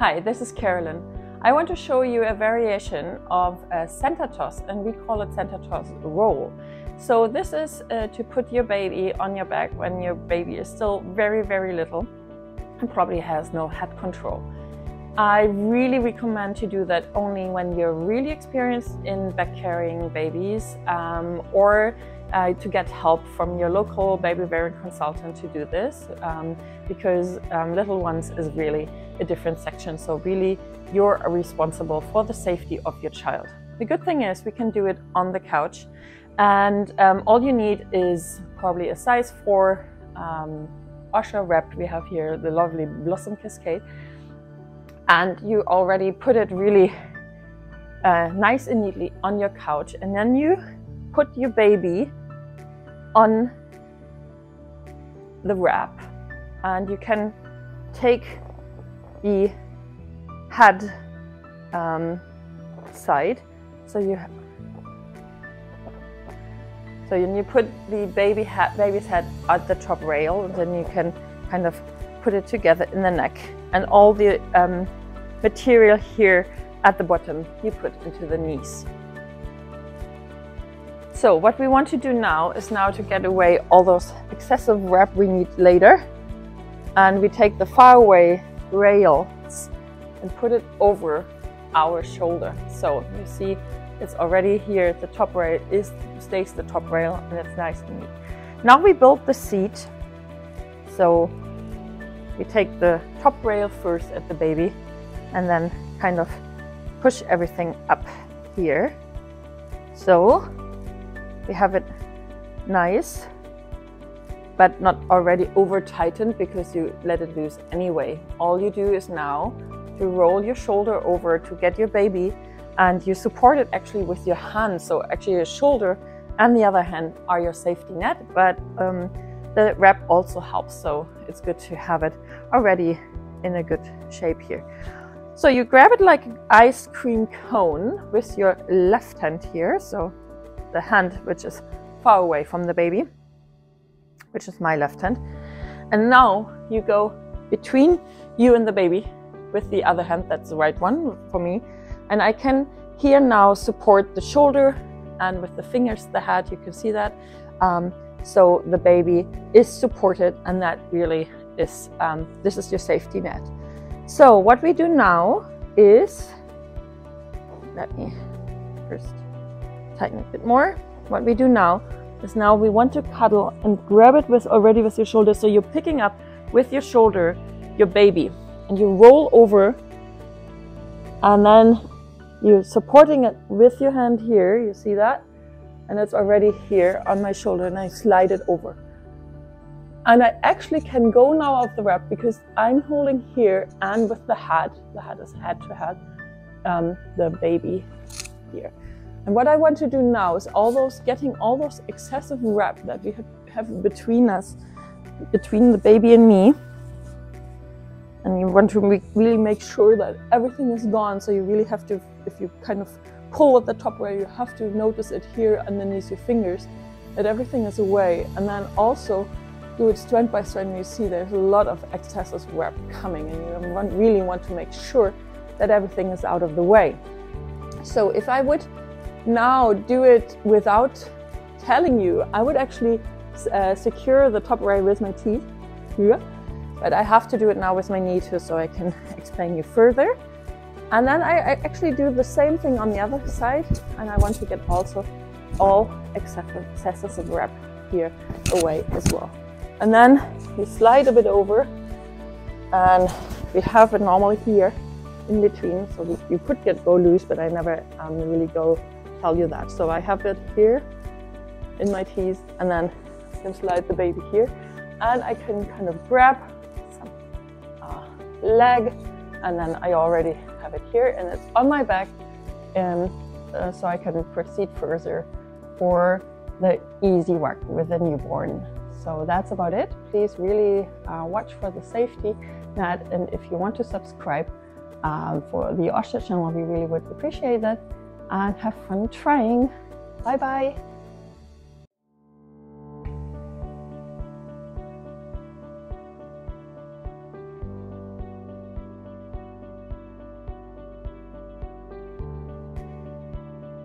Hi, this is Carolyn. I want to show you a variation of a center toss, and we call it center toss roll. So this is to put your baby on your back when your baby is still very, very little and probably has no head control. I really recommend to do that only when you're really experienced in back carrying babies or to get help from your local baby bearing consultant to do this because little ones is really a different section. So really you're responsible for the safety of your child. The good thing is we can do it on the couch, and all you need is probably a size 4 Oscha wrap. We have here the lovely Blossom Cascade, and you already put it really nice and neatly on your couch, and then you put your baby on the wrap, and you can take the head side, so you put the baby's head at the top rail, and then you can kind of put it together in the neck, and all the material here at the bottom you put into the knees. So what we want to do now is to get away all those excessive wrap we need later, and we take the far away rails and put it over our shoulder. So you see it's already here, the top rail stays the top rail, and it's nice and neat. Now we build the seat. So we take the top rail first at the baby and then kind of push everything up here. So we have it nice, but not already over tightened because you let it loose anyway. All you do is now to roll your shoulder over to get your baby, and you support it actually with your hand. So actually your shoulder and the other hand are your safety net, but the wrap also helps. So it's good to have it already in a good shape here. So you grab it like an ice cream cone with your left hand here. So the hand which is far away from the baby, which is my left hand. And now you go between you and the baby with the other hand, that's the right one for me. And I can here now support the shoulder, and with the fingers, the head, you can see that. So the baby is supported, and that really is, this is your safety net. So what we do now is, let me first tighten it a bit more. What we do now is we want to cuddle and grab it already with your shoulder. So you're picking up with your shoulder your baby, and you roll over, and then you're supporting it with your hand here. You see that? And it's already here on my shoulder, and I slide it over. And I actually can go now off the wrap because I'm holding here, and with the head is head to head, the baby here. And what I want to do now is getting all those excessive wrap that we have between us, between the baby and me. And you want to really make sure that everything is gone. So you really have to, if you kind of pull at the top rail, you have to notice it here underneath your fingers, that everything is away. And then also do it strand by strand. You see there's a lot of excessive wrap coming, and you really want to make sure that everything is out of the way. So if I would now do it without telling you, I would actually secure the top rail with my teeth here, but I have to do it now with my knee too, so I can explain you further. And then I actually do the same thing on the other side, and I want to get also all excessive wrap here away as well. And then you slide a bit over, and we have it normally here in between, so you could go loose, but I never really tell you that. So I have it here in my teeth, and then I can slide the baby here, and I can kind of grab some leg, and then I already have it here, and it's on my back, and so I can proceed further for the easy work with a newborn. So that's about it. Please really watch for the safety net, and if you want to subscribe for the Oscha channel, we really would appreciate that, and have fun trying. Bye bye.